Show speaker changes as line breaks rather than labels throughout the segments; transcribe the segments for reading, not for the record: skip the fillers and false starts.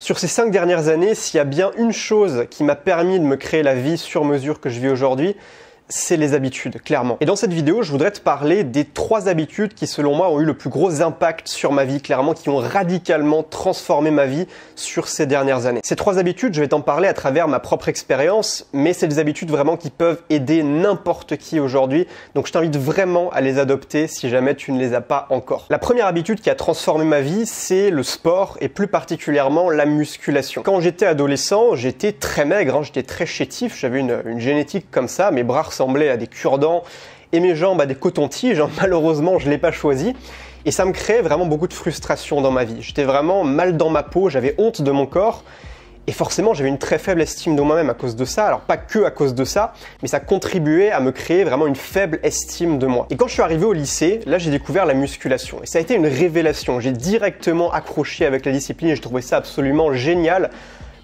Sur ces 5 dernières années, s'il y a bien une chose qui m'a permis de me créer la vie sur mesure que je vis aujourd'hui, c'est les habitudes, clairement. Et dans cette vidéo, je voudrais te parler des 3 habitudes qui, selon moi, ont eu le plus gros impact sur ma vie, clairement, qui ont radicalement transformé ma vie sur ces dernières années. Ces 3 habitudes, je vais t'en parler à travers ma propre expérience, mais c'est des habitudes vraiment qui peuvent aider n'importe qui aujourd'hui, donc je t'invite vraiment à les adopter si jamais tu ne les as pas encore. La première habitude qui a transformé ma vie, c'est le sport, et plus particulièrement la musculation. Quand j'étais adolescent, j'étais très maigre, j'étais très chétif, j'avais une génétique comme ça, mes bras ressemblaient à des cure-dents et mes jambes à des cotons-tiges. Malheureusement, je ne l'ai pas choisi. Et ça me créait vraiment beaucoup de frustration dans ma vie. J'étais vraiment mal dans ma peau, j'avais honte de mon corps. Et forcément, j'avais une très faible estime de moi-même à cause de ça. Alors pas que à cause de ça, mais ça contribuait à me créer vraiment une faible estime de moi. Et quand je suis arrivé au lycée, là j'ai découvert la musculation. Et ça a été une révélation. J'ai directement accroché avec la discipline et je trouvais ça absolument génial.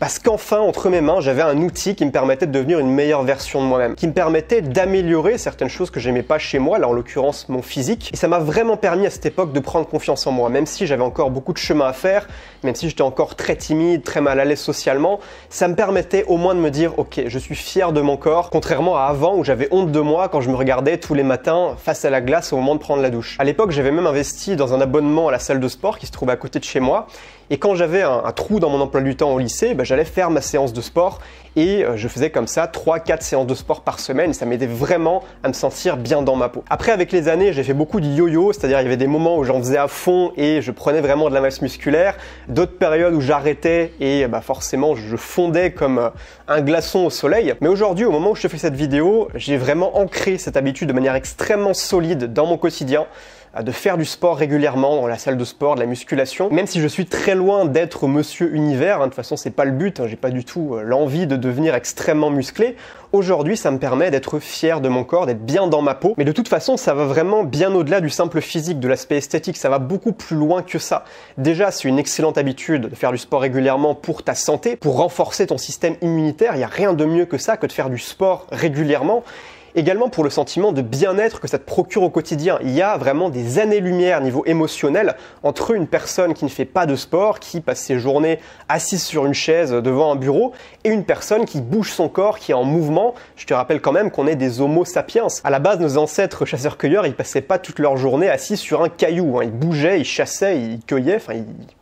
Parce qu'enfin, entre mes mains, j'avais un outil qui me permettait de devenir une meilleure version de moi-même, qui me permettait d'améliorer certaines choses que j'aimais pas chez moi, là en l'occurrence mon physique. Et ça m'a vraiment permis à cette époque de prendre confiance en moi, même si j'avais encore beaucoup de chemin à faire, même si j'étais encore très timide, très mal à l'aise socialement, ça me permettait au moins de me dire « Ok, je suis fier de mon corps », contrairement à avant où j'avais honte de moi quand je me regardais tous les matins face à la glace au moment de prendre la douche. À l'époque, j'avais même investi dans un abonnement à la salle de sport qui se trouvait à côté de chez moi. Et quand j'avais un trou dans mon emploi du temps au lycée, j'allais faire ma séance de sport et je faisais comme ça 3-4 séances de sport par semaine et ça m'aidait vraiment à me sentir bien dans ma peau. Après, avec les années, j'ai fait beaucoup de yo-yo, c'est-à-dire il y avait des moments où j'en faisais à fond et je prenais vraiment de la masse musculaire, d'autres périodes où j'arrêtais et forcément je fondais comme un glaçon au soleil. Mais aujourd'hui, au moment où je te fais cette vidéo, j'ai vraiment ancré cette habitude de manière extrêmement solide dans mon quotidien, de faire du sport régulièrement dans la salle de sport, de la musculation. Même si je suis très loin d'être Monsieur Univers, de toute façon c'est pas le but, j'ai pas du tout l'envie de devenir extrêmement musclé. Aujourd'hui ça me permet d'être fier de mon corps, d'être bien dans ma peau. Mais de toute façon ça va vraiment bien au-delà du simple physique, de l'aspect esthétique, ça va beaucoup plus loin que ça. Déjà c'est une excellente habitude de faire du sport régulièrement pour ta santé, pour renforcer ton système immunitaire, il n'y a rien de mieux que ça que de faire du sport régulièrement. Également pour le sentiment de bien-être que ça te procure au quotidien. Il y a vraiment des années-lumière niveau émotionnel entre une personne qui ne fait pas de sport, qui passe ses journées assise sur une chaise devant un bureau, et une personne qui bouge son corps, qui est en mouvement. Je te rappelle quand même qu'on est des homo sapiens. À la base, nos ancêtres chasseurs-cueilleurs, ils passaient pas toute leur journée assis sur un caillou. Ils bougeaient, ils chassaient, ils cueillaient,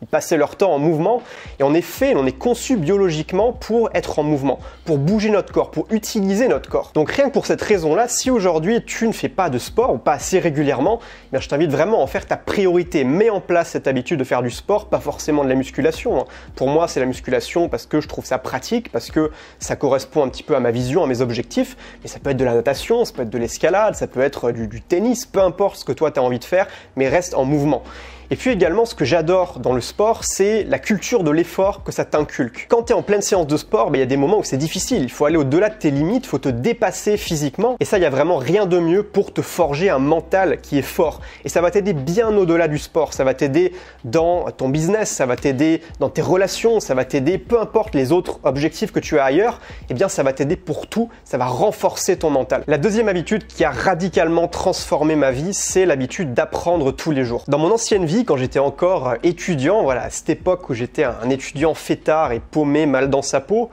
ils passaient leur temps en mouvement. Et en effet, on est conçu biologiquement pour être en mouvement, pour bouger notre corps, pour utiliser notre corps. Donc rien que pour cette raison, là, si aujourd'hui tu ne fais pas de sport ou pas assez régulièrement, je t'invite vraiment à en faire ta priorité. Mets en place cette habitude de faire du sport, pas forcément de la musculation. Pour moi, c'est la musculation parce que je trouve ça pratique, parce que ça correspond un petit peu à ma vision, à mes objectifs. Mais ça peut être de la natation, ça peut être de l'escalade, ça peut être du tennis, peu importe ce que toi tu as envie de faire, mais reste en mouvement. Et puis également, ce que j'adore dans le sport, c'est la culture de l'effort que ça t'inculque. Quand tu es en pleine séance de sport, il y a des moments où c'est difficile. Il faut aller au-delà de tes limites, il faut te dépasser physiquement. Et ça, il n'y a vraiment rien de mieux pour te forger un mental qui est fort. Et ça va t'aider bien au-delà du sport. Ça va t'aider dans ton business, ça va t'aider dans tes relations, ça va t'aider, peu importe les autres objectifs que tu as ailleurs, ça va t'aider pour tout, ça va renforcer ton mental. La deuxième habitude qui a radicalement transformé ma vie, c'est l'habitude d'apprendre tous les jours. Dans mon ancienne vie, quand j'étais encore étudiant, à cette époque où j'étais un étudiant fêtard et paumé, mal dans sa peau,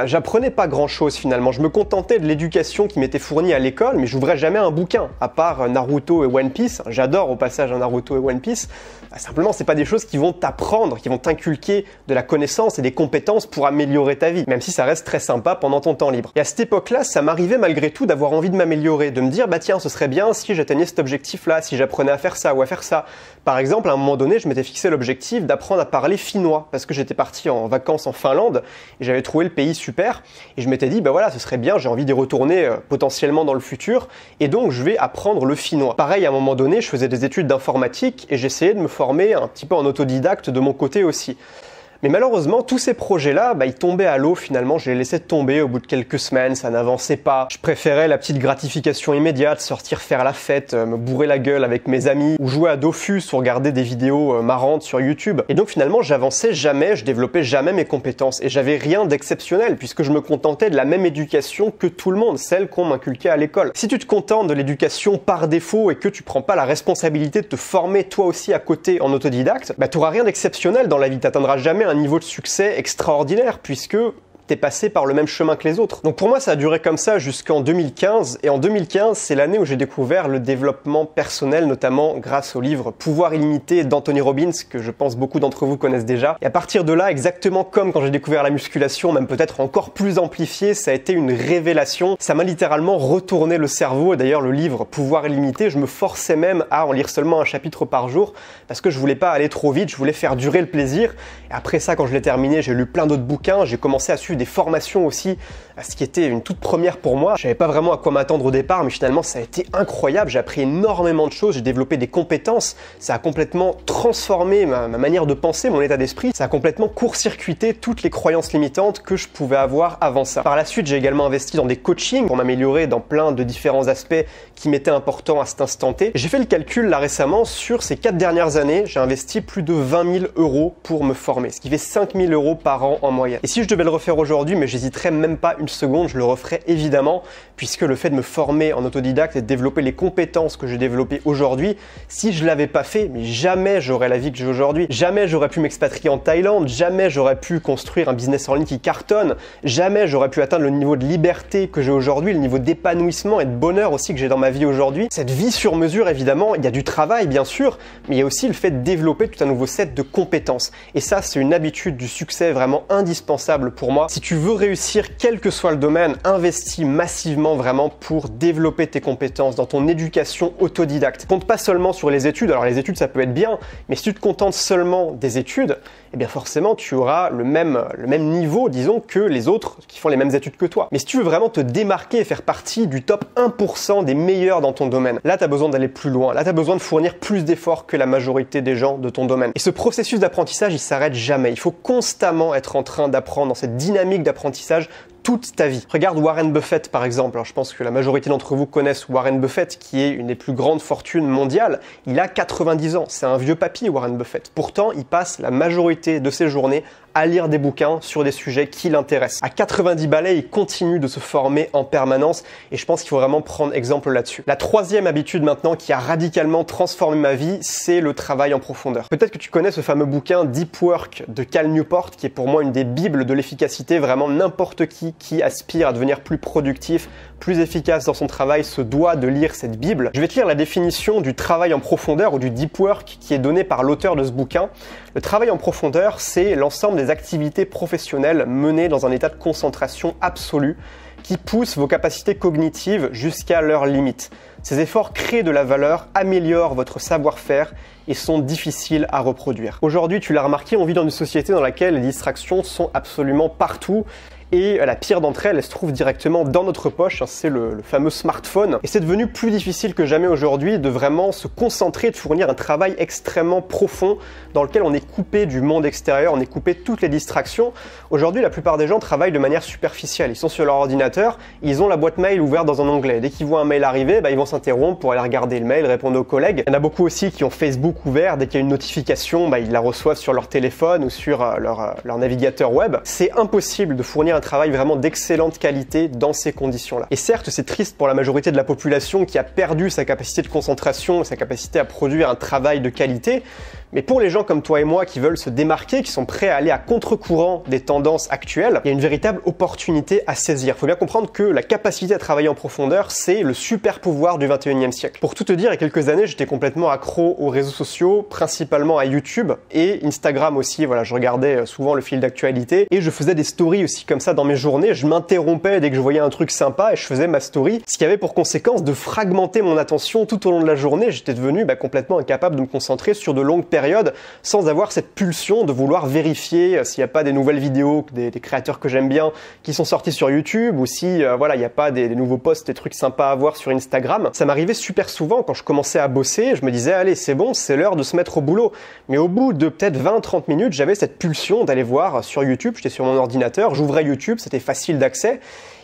j'apprenais pas grand chose finalement. Je me contentais de l'éducation qui m'était fournie à l'école, mais j'ouvrais jamais un bouquin, à part Naruto et One Piece. J'adore au passage Naruto et One Piece. Simplement, c'est pas des choses qui vont t'apprendre, qui vont t'inculquer de la connaissance et des compétences pour améliorer ta vie, même si ça reste très sympa pendant ton temps libre. Et à cette époque-là, ça m'arrivait malgré tout d'avoir envie de m'améliorer, de me dire tiens, ce serait bien si j'atteignais cet objectif-là, si j'apprenais à faire ça ou à faire ça. Par exemple, à un moment donné, je m'étais fixé l'objectif d'apprendre à parler finnois, parce que j'étais parti en vacances en Finlande et j'avais trouvé le pays super, et je m'étais dit ce serait bien, j'ai envie d'y retourner potentiellement dans le futur, et donc je vais apprendre le finnois. Pareil, à un moment donné, je faisais des études d'informatique et j'essayais de me former un petit peu en autodidacte de mon côté aussi. Mais malheureusement, tous ces projets-là, ils tombaient à l'eau finalement, je les laissais tomber au bout de quelques semaines, ça n'avançait pas. Je préférais la petite gratification immédiate, sortir faire la fête, me bourrer la gueule avec mes amis, ou jouer à Dofus ou regarder des vidéos marrantes sur YouTube. Et donc finalement, j'avançais jamais, je développais jamais mes compétences. Et j'avais rien d'exceptionnel, puisque je me contentais de la même éducation que tout le monde, celle qu'on m'inculquait à l'école. Si tu te contentes de l'éducation par défaut et que tu prends pas la responsabilité de te former toi aussi à côté en autodidacte, tu n'auras rien d'exceptionnel dans la vie, t'atteindras jamais un niveau de succès extraordinaire puisque t'es passé par le même chemin que les autres. Donc pour moi, ça a duré comme ça jusqu'en 2015. Et en 2015, c'est l'année où j'ai découvert le développement personnel, notamment grâce au livre Pouvoir illimité d'Anthony Robbins, que je pense beaucoup d'entre vous connaissent déjà. Et à partir de là, exactement comme quand j'ai découvert la musculation, même peut-être encore plus amplifié, ça a été une révélation. Ça m'a littéralement retourné le cerveau. Et d'ailleurs, le livre Pouvoir illimité, je me forçais même à en lire seulement un chapitre par jour parce que je voulais pas aller trop vite, je voulais faire durer le plaisir. Et après ça, quand je l'ai terminé, j'ai lu plein d'autres bouquins, j'ai commencé à suivre des formations aussi, ce qui était une toute première pour moi. Je savais pas vraiment à quoi m'attendre au départ, mais finalement ça a été incroyable. J'ai appris énormément de choses, j'ai développé des compétences, ça a complètement transformé ma manière de penser, mon état d'esprit, ça a complètement court-circuité toutes les croyances limitantes que je pouvais avoir avant ça. Par la suite, j'ai également investi dans des coachings pour m'améliorer dans plein de différents aspects qui m'étaient importants à cet instant T. J'ai fait le calcul là récemment, sur ces 4 dernières années, j'ai investi plus de 20 000 € pour me former, ce qui fait 5 000 € par an en moyenne. Et si je devais le refaire aujourd'hui, mais j'hésiterais même pas une seconde, je le referais évidemment, puisque le fait de me former en autodidacte et de développer les compétences que j'ai développées aujourd'hui, si je l'avais pas fait, mais jamais j'aurais la vie que j'ai aujourd'hui, jamais j'aurais pu m'expatrier en Thaïlande, jamais j'aurais pu construire un business en ligne qui cartonne, jamais j'aurais pu atteindre le niveau de liberté que j'ai aujourd'hui, le niveau d'épanouissement et de bonheur aussi que j'ai dans ma vie aujourd'hui. Cette vie sur mesure, évidemment, il y a du travail bien sûr, mais il y a aussi le fait de développer tout un nouveau set de compétences. Et ça, c'est une habitude du succès vraiment indispensable pour moi. Si tu veux réussir, quel que soit le domaine, investis massivement vraiment pour développer tes compétences dans ton éducation autodidacte. Compte pas seulement sur les études, alors les études ça peut être bien, mais si tu te contentes seulement des études, eh bien forcément tu auras le même niveau, disons, que les autres qui font les mêmes études que toi. Mais si tu veux vraiment te démarquer et faire partie du top 1% des meilleurs dans ton domaine, là tu as besoin d'aller plus loin, là tu as besoin de fournir plus d'efforts que la majorité des gens de ton domaine. Et ce processus d'apprentissage, il s'arrête jamais. Il faut constamment être en train d'apprendre dans cette dynamique d'apprentissage toute ta vie. Regarde Warren Buffett par exemple. Alors, je pense que la majorité d'entre vous connaissent Warren Buffett, qui est une des plus grandes fortunes mondiales. Il a 90 ans. C'est un vieux papy, Warren Buffett. Pourtant, il passe la majorité de ses journées à lire des bouquins sur des sujets qui l'intéressent. À 90 balais, il continue de se former en permanence et je pense qu'il faut vraiment prendre exemple là-dessus. La troisième habitude maintenant qui a radicalement transformé ma vie, c'est le travail en profondeur. Peut-être que tu connais ce fameux bouquin Deep Work de Cal Newport, qui est pour moi une des bibles de l'efficacité. Vraiment, n'importe qui aspire à devenir plus productif, plus efficace dans son travail se doit de lire cette bible. Je vais te lire la définition du travail en profondeur ou du Deep Work qui est donnée par l'auteur de ce bouquin. Le travail en profondeur, c'est l'ensemble des activités professionnelles menées dans un état de concentration absolue qui poussent vos capacités cognitives jusqu'à leurs limites. Ces efforts créent de la valeur, améliorent votre savoir-faire et sont difficiles à reproduire. Aujourd'hui, tu l'as remarqué, on vit dans une société dans laquelle les distractions sont absolument partout. Et la pire d'entre elles, elle se trouve directement dans notre poche, c'est le fameux smartphone. Et c'est devenu plus difficile que jamais aujourd'hui de vraiment se concentrer, de fournir un travail extrêmement profond dans lequel on est coupé du monde extérieur, on est coupé de toutes les distractions. Aujourd'hui, la plupart des gens travaillent de manière superficielle. Ils sont sur leur ordinateur, ils ont la boîte mail ouverte dans un onglet. Dès qu'ils voient un mail arriver, ils vont s'interrompre pour aller regarder le mail, répondre aux collègues. Il y en a beaucoup aussi qui ont Facebook ouvert. Dès qu'il y a une notification, ils la reçoivent sur leur téléphone ou sur leur navigateur web. C'est impossible de fournir un travail vraiment d'excellente qualité dans ces conditions-là. Et certes, c'est triste pour la majorité de la population qui a perdu sa capacité de concentration, sa capacité à produire un travail de qualité, mais pour les gens comme toi et moi qui veulent se démarquer, qui sont prêts à aller à contre-courant des tendances actuelles, il y a une véritable opportunité à saisir. Il faut bien comprendre que la capacité à travailler en profondeur, c'est le super pouvoir du 21e siècle. Pour tout te dire, il y a quelques années, j'étais complètement accro aux réseaux sociaux, principalement à YouTube et Instagram aussi. Voilà, je regardais souvent le fil d'actualité et je faisais des stories aussi comme ça dans mes journées. Je m'interrompais dès que je voyais un truc sympa et je faisais ma story, ce qui avait pour conséquence de fragmenter mon attention tout au long de la journée. J'étais devenu complètement incapable de me concentrer sur de longues périodes sans avoir cette pulsion de vouloir vérifier s'il n'y a pas des nouvelles vidéos des créateurs que j'aime bien qui sont sortis sur YouTube ou si il n'y a pas des nouveaux posts, des trucs sympas à voir sur Instagram. Ça m'arrivait super souvent quand je commençais à bosser, je me disais allez c'est bon, c'est l'heure de se mettre au boulot. Mais au bout de peut-être 20-30 minutes, j'avais cette pulsion d'aller voir sur YouTube, j'étais sur mon ordinateur, j'ouvrais YouTube, c'était facile d'accès.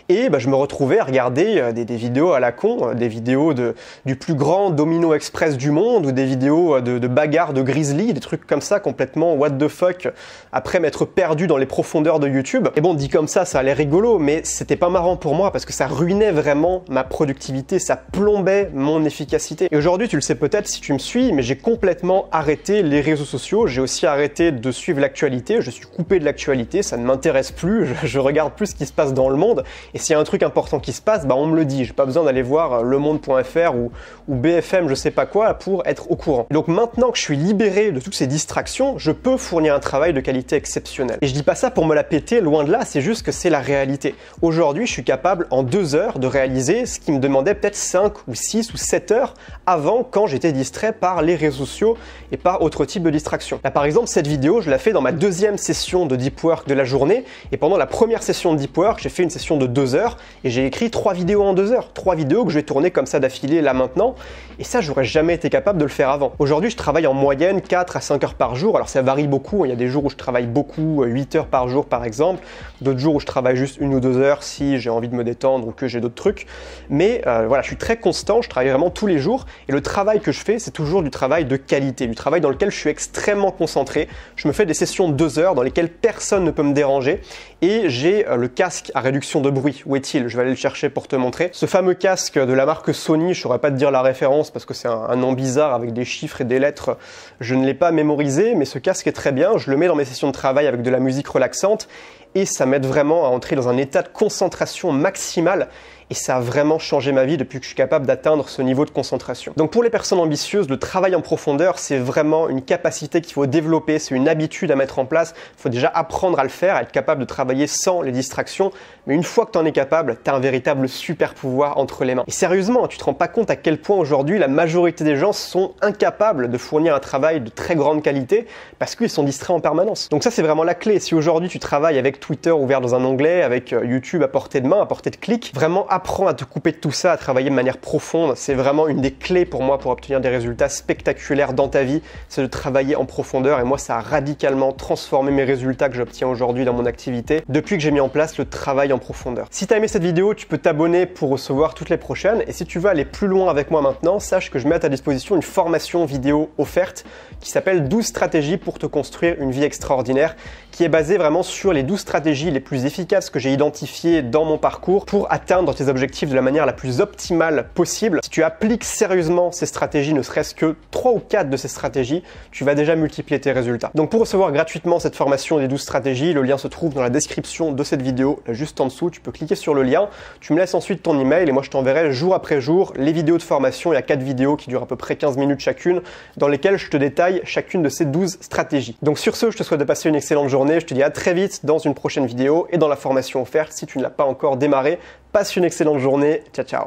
Et je me retrouvais à regarder des vidéos à la con, des vidéos du plus grand Domino Express du monde, ou des vidéos de bagarres de Grizzly, des trucs comme ça complètement what the fuck, après m'être perdu dans les profondeurs de YouTube. Et bon, dit comme ça a l'air rigolo, mais c'était pas marrant pour moi parce que ça ruinait vraiment ma productivité, ça plombait mon efficacité. Et aujourd'hui, tu le sais peut-être si tu me suis, mais j'ai complètement arrêté les réseaux sociaux, j'ai aussi arrêté de suivre l'actualité, je suis coupé de l'actualité, ça ne m'intéresse plus, je regarde plus ce qui se passe dans le monde, et s'il y a un truc important qui se passe, on me le dit, j'ai pas besoin d'aller voir lemonde.fr ou BFM je sais pas quoi pour être au courant. Et donc maintenant que je suis libéré de toutes ces distractions, je peux fournir un travail de qualité exceptionnelle. Et je dis pas ça pour me la péter, loin de là, c'est juste que c'est la réalité. Aujourd'hui, je suis capable en 2 heures de réaliser ce qui me demandait peut-être 5 ou 6 ou 7 heures avant, quand j'étais distrait par les réseaux sociaux et par autre type de distraction. Là par exemple, cette vidéo, je la fais dans ma 2e session de deep work de la journée, et pendant la première session de deep work, j'ai fait une session de 2 heures et j'ai écrit 3 vidéos en 2 heures. 3 vidéos que je vais tourner comme ça d'affilée là maintenant, et ça j'aurais jamais été capable de le faire avant. Aujourd'hui, je travaille en moyenne 4 à 5 heures par jour, alors ça varie beaucoup, il y a des jours où je travaille beaucoup, 8 heures par jour par exemple, d'autres jours où je travaille juste 1 ou 2 heures si j'ai envie de me détendre ou que j'ai d'autres trucs, mais voilà, je suis très constant, je travaille vraiment tous les jours, et le travail que je fais, c'est toujours du travail de qualité, du travail dans lequel je suis extrêmement concentré. Je me fais des sessions de 2 heures dans lesquelles personne ne peut me déranger, et j'ai le casque à réduction de bruit. Où est-il? Je vais aller le chercher pour te montrer. Ce fameux casque de la marque Sony, je saurais pas te dire la référence parce que c'est un nom bizarre avec des chiffres et des lettres, je ne l'ai pas mémorisé, mais ce casque est très bien, je le mets dans mes sessions de travail avec de la musique relaxante, et ça m'aide vraiment à entrer dans un état de concentration maximale. Et ça a vraiment changé ma vie depuis que je suis capable d'atteindre ce niveau de concentration. Donc pour les personnes ambitieuses, le travail en profondeur, c'est vraiment une capacité qu'il faut développer, c'est une habitude à mettre en place. Il faut déjà apprendre à le faire, à être capable de travailler sans les distractions. Mais une fois que tu en es capable, tu as un véritable super pouvoir entre les mains. Et sérieusement, tu te rends pas compte à quel point aujourd'hui la majorité des gens sont incapables de fournir un travail de très grande qualité parce qu'ils sont distraits en permanence. Donc ça, c'est vraiment la clé. Si aujourd'hui tu travailles avec Twitter ouvert dans un onglet, avec YouTube à portée de main, à portée de clic, vraiment apprends à te couper de tout ça, à travailler de manière profonde. C'est vraiment une des clés pour moi pour obtenir des résultats spectaculaires dans ta vie, c'est de travailler en profondeur, et moi ça a radicalement transformé mes résultats que j'obtiens aujourd'hui dans mon activité depuis que j'ai mis en place le travail en profondeur. Si tu as aimé cette vidéo, tu peux t'abonner pour recevoir toutes les prochaines, et si tu veux aller plus loin avec moi maintenant, sache que je mets à ta disposition une formation vidéo offerte qui s'appelle 12 stratégies pour te construire une vie extraordinaire, qui est basée vraiment sur les 12 stratégies les plus efficaces que j'ai identifiées dans mon parcours pour atteindre tes objectifs de la manière la plus optimale possible. Si tu appliques sérieusement ces stratégies, ne serait-ce que 3 ou 4 de ces stratégies, tu vas déjà multiplier tes résultats. Donc pour recevoir gratuitement cette formation des 12 stratégies, le lien se trouve dans la description de cette vidéo, là juste en dessous, tu peux cliquer sur le lien, tu me laisses ensuite ton email et moi je t'enverrai jour après jour les vidéos de formation. Il y a 4 vidéos qui durent à peu près 15 minutes chacune, dans lesquelles je te détaille chacune de ces 12 stratégies. Donc sur ce, je te souhaite de passer une excellente journée, je te dis à très vite dans une prochaine vidéo et dans la formation offerte si tu ne l'as pas encore démarré. Passe une excellente journée, ciao ciao.